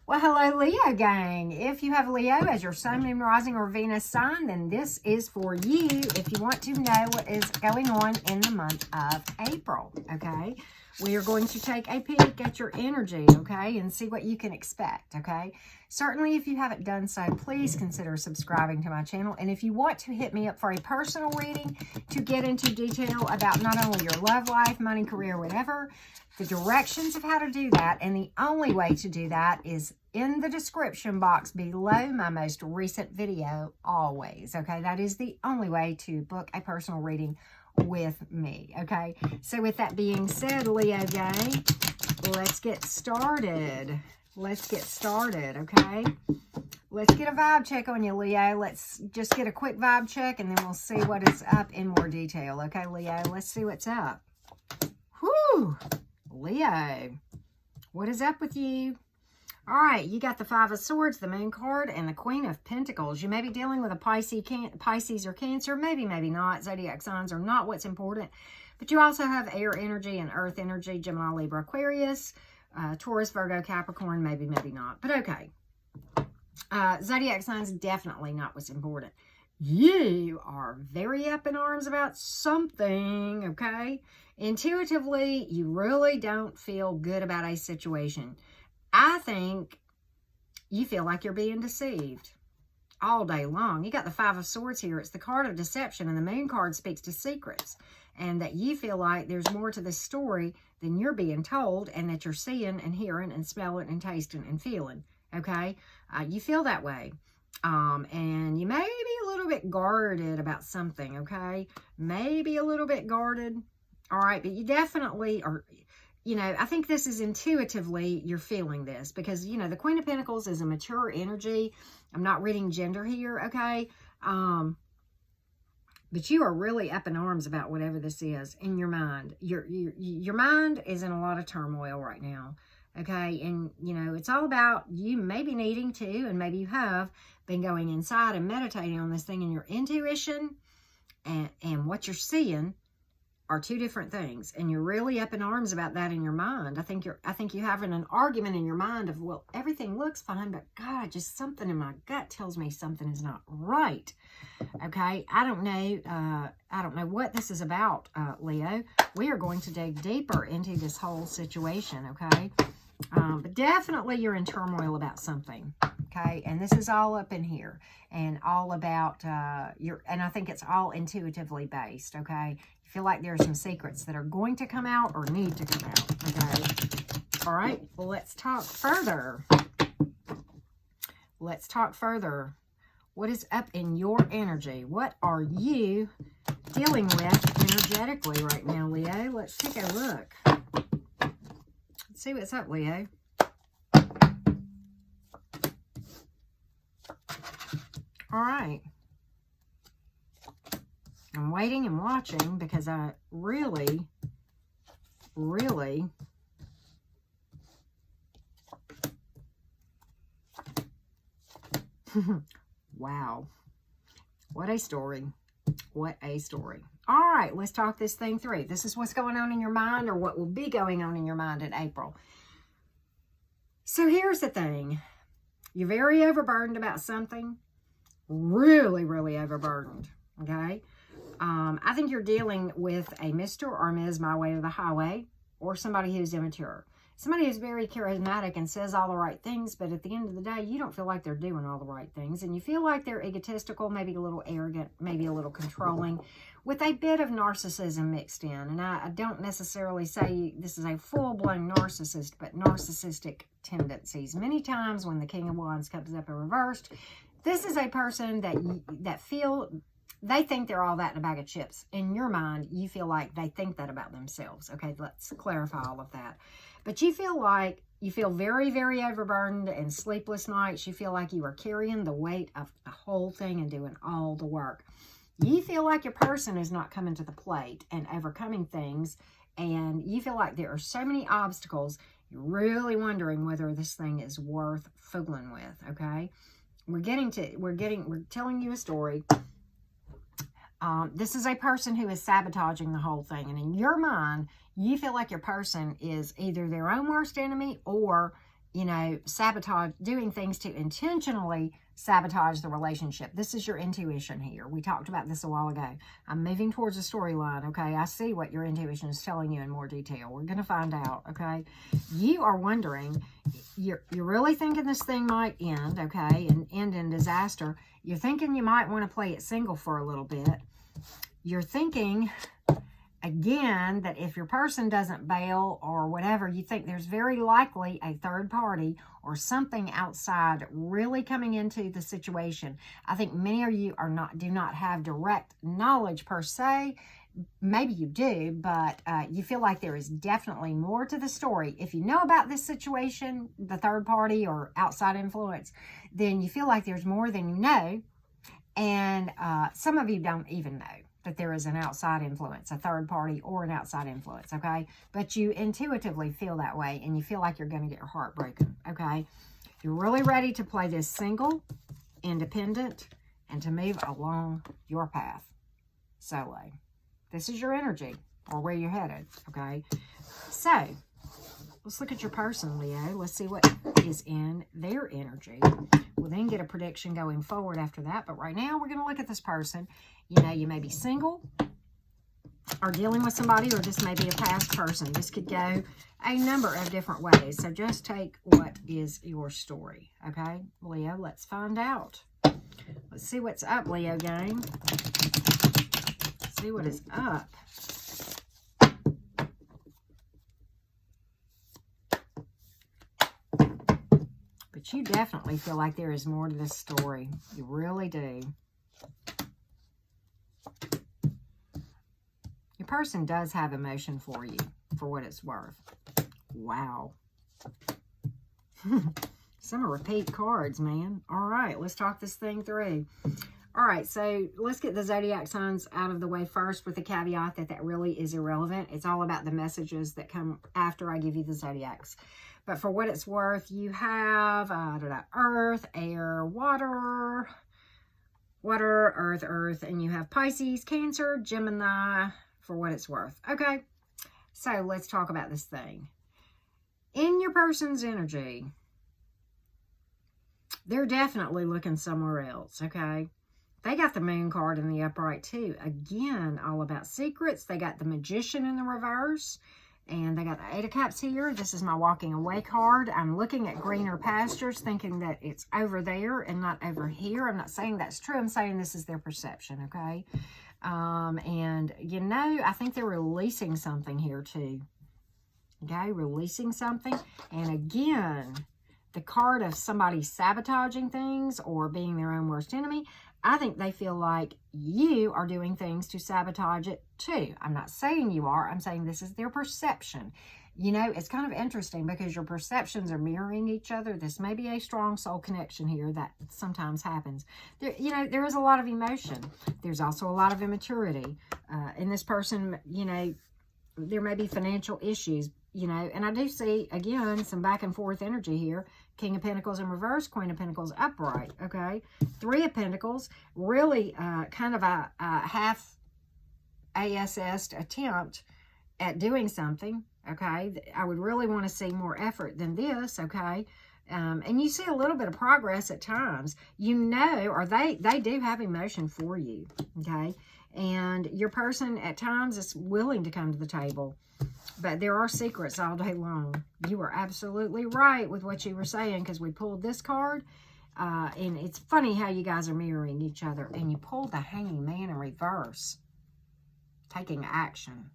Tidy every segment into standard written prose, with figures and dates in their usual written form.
Well, hello, Leo gang. If you have Leo as your sun, moon, rising, or Venus sign, then this is for you if you want to know what is going on in the month of April, okay? We are going to take a peek at your energy, okay, and see what you can expect, okay? Certainly, if you haven't done so, please consider subscribing to my channel. And if you want to hit me up for a personal reading to get into detail about not only your love life, money, career, whatever, the directions of how to do that, and the only way to do that is in the description box below my most recent video, always, okay? That is the only way to book a personal reading with me, okay? So with that being said, Leo gang, let's get started. Let's get started, okay? Let's get a vibe check on you, Leo. Let's just get a quick vibe check, and then we'll see what is up in more detail, okay, Leo? Let's see what's up. Whew! Leo, what is up with you? All right, you got the Five of Swords, the Moon card, and the Queen of Pentacles. You may be dealing with a Pisces or Cancer, maybe not. Zodiac signs are not what's important, but you also have air energy and earth energy, Gemini, Libra, Aquarius, Taurus, Virgo, Capricorn, maybe not. But okay, Zodiac signs, definitely not what's important. You are very up in arms about something, okay? Intuitively, you really don't feel good about a situation. I think you feel like you're being deceived all day long. You got the Five of Swords here. It's the card of deception, and the Moon card speaks to secrets, and that you feel like there's more to this story than you're being told, and that you're seeing and hearing and smelling and tasting and feeling, okay? You feel that way. And you may be a little bit guarded about something, okay? Maybe a little bit guarded, all right? But you definitely are, you know, I think this is intuitively you're feeling this because, you know, the Queen of Pentacles is a mature energy. I'm not reading gender here, okay? But you are really up in arms about whatever this is in your mind. Your mind is in a lot of turmoil right now. Okay, and, you know, it's all about you maybe needing to, and maybe you have been going inside and meditating on this thing, and your intuition and what you're seeing are two different things, and you're really up in arms about that in your mind. I think you're having an argument in your mind of, well, everything looks fine, but God, just something in my gut tells me something is not right. Okay, I don't know what this is about, Leo. We are going to dig deeper into this whole situation, okay? But definitely you're in turmoil about something, okay? And this is all up in here and all about and I think it's all intuitively based, okay? You feel like there's some secrets that are going to come out or need to come out, okay? All right, well, let's talk further. Let's talk further. What is up in your energy? What are you dealing with energetically right now, Leo? Let's take a look. See what's up, Leo. All right. I'm waiting and watching because I really wow. What a story. What a story. All right, let's talk this thing through. This is what's going on in your mind, or what will be going on in your mind in April. So here's the thing. You're very overburdened about something. Really overburdened, okay? I think you're dealing with a Mr. or Ms. my way of the highway, or somebody who's immature. Somebody who's very charismatic and says all the right things, but at the end of the day, you don't feel like they're doing all the right things. And you feel like they're egotistical, maybe a little arrogant, maybe a little controlling, with a bit of narcissism mixed in. And I don't necessarily say this is a full-blown narcissist, but narcissistic tendencies. Many times when the King of Wands comes up in reversed, this is a person they think they're all that in a bag of chips. In your mind, you feel like they think that about themselves. Okay, let's clarify all of that. But you feel very overburdened and sleepless nights. You feel like you are carrying the weight of the whole thing and doing all the work. You feel like your person is not coming to the plate and overcoming things. And you feel like there are so many obstacles. You're really wondering whether this thing is worth fooling with, okay? We're telling you a story. This is a person who is sabotaging the whole thing. And in your mind, you feel like your person is either their own worst enemy or you know, sabotage, doing things to intentionally sabotage the relationship. This is your intuition here. We talked about this a while ago. I'm moving towards a storyline, okay? I see what your intuition is telling you in more detail. We're going to find out, okay? You are wondering, you're really thinking this thing might end, okay, and end in disaster. You're thinking you might want to play it single for a little bit. You're thinking, again, that if your person doesn't bail or whatever, you think there's very likely a third party or something outside really coming into the situation. I think many of you do not have direct knowledge per se. Maybe you do, but you feel like there is definitely more to the story. If you know about this situation, the third party or outside influence, then you feel like there's more than you know. And some of you don't even know that there is an outside influence, a third party or an outside influence, okay? But you intuitively feel that way, and you feel like you're going to get your heart broken, okay? You're really ready to play this single, independent, and to move along your path solo. This is your energy, or where you're headed, okay? So, let's look at your person, Leo. Let's see what is in their energy. We'll then get a prediction going forward after that. But right now, we're going to look at this person. You know, you may be single or dealing with somebody, or this may be a past person. This could go a number of different ways. So just take what is your story, okay? Leo, let's find out. Let's see what's up, Leo gang. Let's see what is up. But you definitely feel like there is more to this story. You really do. Your person does have emotion for you, for what it's worth. Wow. Some are repeat cards, man. All right, let's talk this thing through. All right, so let's get the zodiac signs out of the way first with the caveat that really is irrelevant. It's all about the messages that come after I give you the zodiacs. But for what it's worth, you have Earth, Air, Water, Earth, and you have Pisces, Cancer, Gemini, for what it's worth. Okay, so let's talk about this thing. In your person's energy, they're definitely looking somewhere else, okay? They got the Moon card in the upright too. Again, all about secrets. They got the Magician in the reverse. And they got the Eight of Cups here. This is my walking away card. I'm looking at greener pastures, thinking that it's over there and not over here. I'm not saying that's true. I'm saying this is their perception, okay? And, you know, I think they're releasing something here too. Okay, releasing something. And again, the card of somebody sabotaging things or being their own worst enemy. I think they feel like you are doing things to sabotage it too. I'm not saying you are. I'm saying this is their perception. You know, it's kind of interesting because your perceptions are mirroring each other. This may be a strong soul connection here that sometimes happens. There, you know, there is a lot of emotion. There's also a lot of immaturity. In this person, you know, there may be financial issues, you know, and I do see, again, some back and forth energy here. King of Pentacles in reverse, Queen of Pentacles upright, okay? Three of Pentacles, really kind of a half ASS attempt at doing something, okay? I would really want to see more effort than this, okay? And you see a little bit of progress at times. You know, or they do have emotion for you, okay? And your person at times is willing to come to the table. But there are secrets all day long. You were absolutely right with what you were saying because we pulled this card. And it's funny how you guys are mirroring each other. And you pulled the Hanging Man in reverse. Taking action.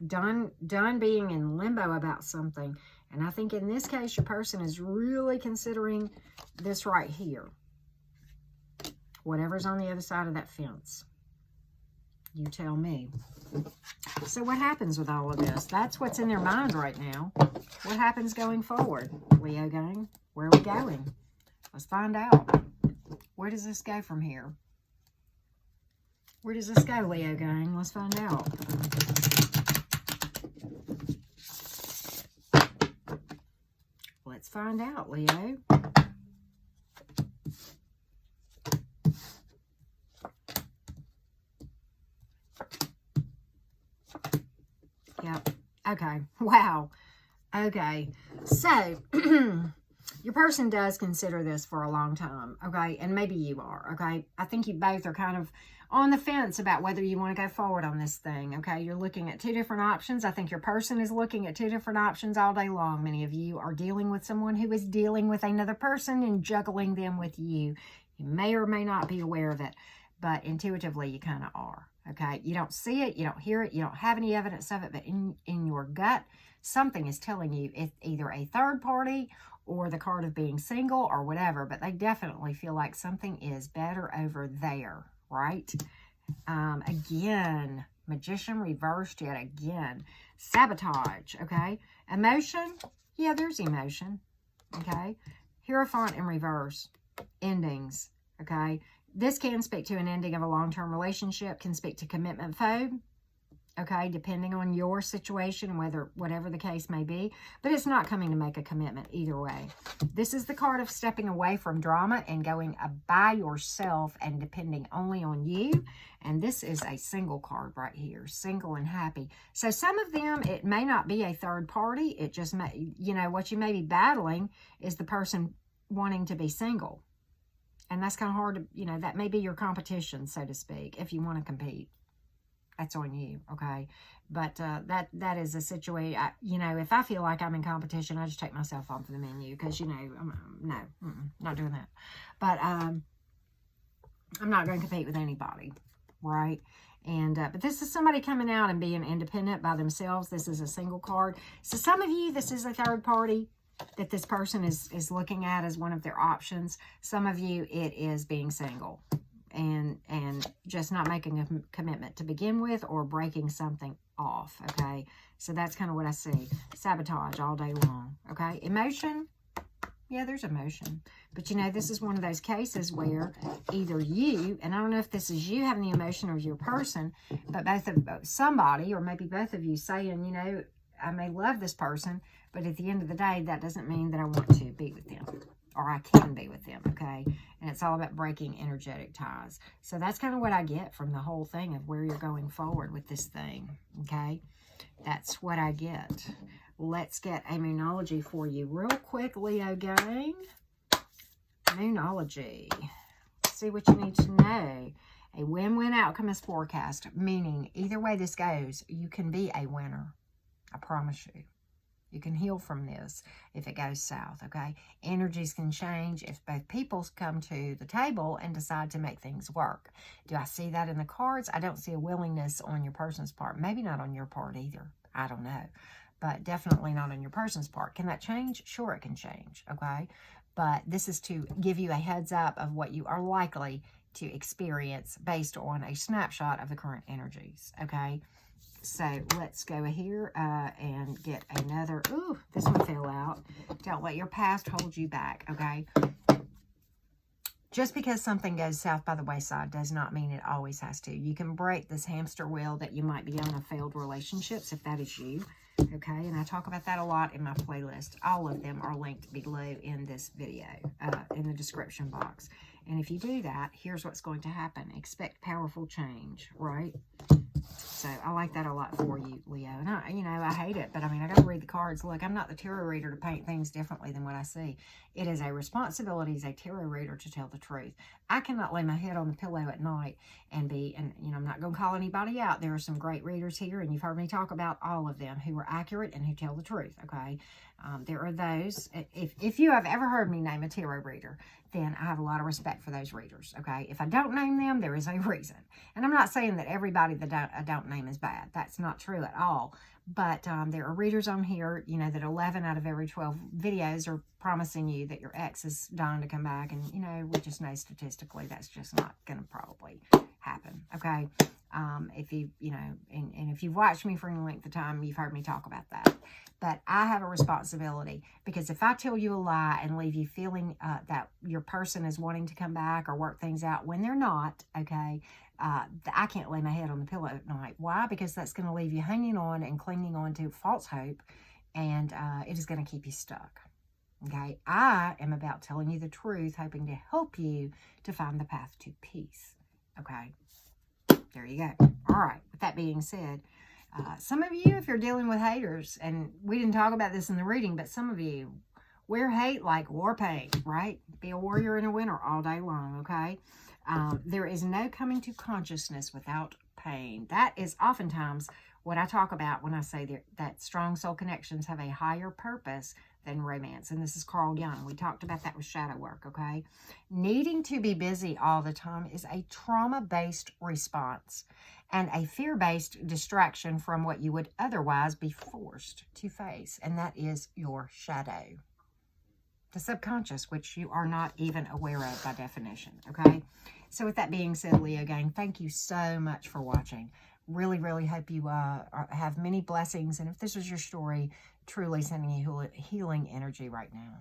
Done being in limbo about something. And I think in this case, your person is really considering this right here. Whatever's on the other side of that fence. You tell me. So what happens with all of this? That's what's in their mind right now. What happens going forward? Leo gang, where are we going? Let's find out. Where does this go from here? Where does this go, Leo gang? Let's find out. Let's find out, Leo. Yep. Okay. Wow. Okay. So, Your person does consider this for a long time, okay? And maybe you are, okay? I think you both are kind of on the fence about whether you want to go forward on this thing, okay? You're looking at two different options. I think your person is looking at two different options all day long. Many of you are dealing with someone who is dealing with another person and juggling them with you. You may or may not be aware of it, but intuitively you kind of are, okay? You don't see it, you don't hear it, you don't have any evidence of it, but in your gut, something is telling you it's either a third party or the card of being single or whatever, but they definitely feel like something is better over there, right? Again, Magician reversed yet again. Sabotage, okay? Emotion, yeah, there's emotion, okay? Hierophant in reverse, endings, okay? This can speak to an ending of a long-term relationship, can speak to commitment phobe, okay, depending on your situation and whatever the case may be, but it's not coming to make a commitment either way. This is the card of stepping away from drama and going by yourself and depending only on you, and this is a single card right here, single and happy. So some of them, it may not be a third party, it just may, you know, what you may be battling is the person wanting to be single, and that's kind of hard to, you know, that may be your competition, so to speak, if you want to compete. That's on you, okay? But that is a situation, you know, if I feel like I'm in competition, I just take myself off the menu because, you know, no, not doing that. But I'm not going to compete with anybody, right? And but this is somebody coming out and being independent by themselves. This is a single card. So some of you, this is a third party that this person is looking at as one of their options. Some of you, it is being single. And just not making a commitment to begin with or breaking something off, okay? So that's kind of what I see. Sabotage all day long, okay? Emotion, yeah, there's emotion. But, you know, this is one of those cases where either you, and I don't know if this is you having the emotion or your person, but both of somebody or maybe both of you saying, you know, I may love this person, but at the end of the day, that doesn't mean that I want to be with them. Or I can be with them, okay? And it's all about breaking energetic ties. So that's kind of what I get from the whole thing of where you're going forward with this thing, okay? That's what I get. Let's get a Moonology for you real quick, Leo gang. Moonology. See what you need to know. A win-win outcome is forecast, meaning either way this goes, you can be a winner. I promise you. You can heal from this if it goes south, okay? Energies can change if both peoples come to the table and decide to make things work. Do I see that in the cards? I don't see a willingness on your person's part. Maybe not on your part either. I don't know. But definitely not on your person's part. Can that change? Sure, it can change, okay? But this is to give you a heads up of what you are likely to experience based on a snapshot of the current energies, okay? So let's go here and get another. Ooh, this one fell out. Don't let your past hold you back, okay? Just because something goes south by the wayside does not mean it always has to. You can break this hamster wheel that you might be on of failed relationships if that is you, okay? And I talk about that a lot in my playlist. All of them are linked below in this video, in the description box. And if you do that, here's what's going to happen. Expect powerful change, right? So I like that a lot for you, Leo. And I hate it, but I mean, I got to read the cards. Look, I'm not the tarot reader to paint things differently than what I see. It is a responsibility as a tarot reader to tell the truth. I cannot lay my head on the pillow at night and I'm not going to call anybody out. There are some great readers here, and you've heard me talk about all of them who are accurate and who tell the truth, okay? There are those, if you have ever heard me name a tarot reader, then I have a lot of respect for those readers, okay? If I don't name them, there is a reason. And I'm not saying that everybody that I don't name is bad. That's not true at all. But there are readers on here, you know, that 11 out of every 12 videos are promising you that your ex is dying to come back. And, you know, we just know statistically that's just not going to probably happen, okay? If you know, and if you've watched me for any length of time, you've heard me talk about that. But I have a responsibility, because if I tell you a lie and leave you feeling that your person is wanting to come back or work things out when they're not, okay, I can't lay my head on the pillow at night. Why? Because that's going to leave you hanging on and clinging on to false hope, and it is going to keep you stuck. Okay, I am about telling you the truth, hoping to help you to find the path to peace. Okay, there you go. All right, with that being said, some of you, if you're dealing with haters, and we didn't talk about this in the reading, but some of you, Wear hate like war paint, right? Be a warrior in a winter all day long, okay? There is no coming to consciousness without pain. That is oftentimes what I talk about when I say that strong soul connections have a higher purpose than romance. And this is Carl Jung. We talked about that with shadow work, okay? Needing to be busy all the time is a trauma-based response and a fear-based distraction from what you would otherwise be forced to face. And that is your shadow. The subconscious, which you are not even aware of by definition, okay? So with that being said, Leo gang, thank you so much for watching. Really, really hope you have many blessings. And if this was your story, truly sending you healing energy right now.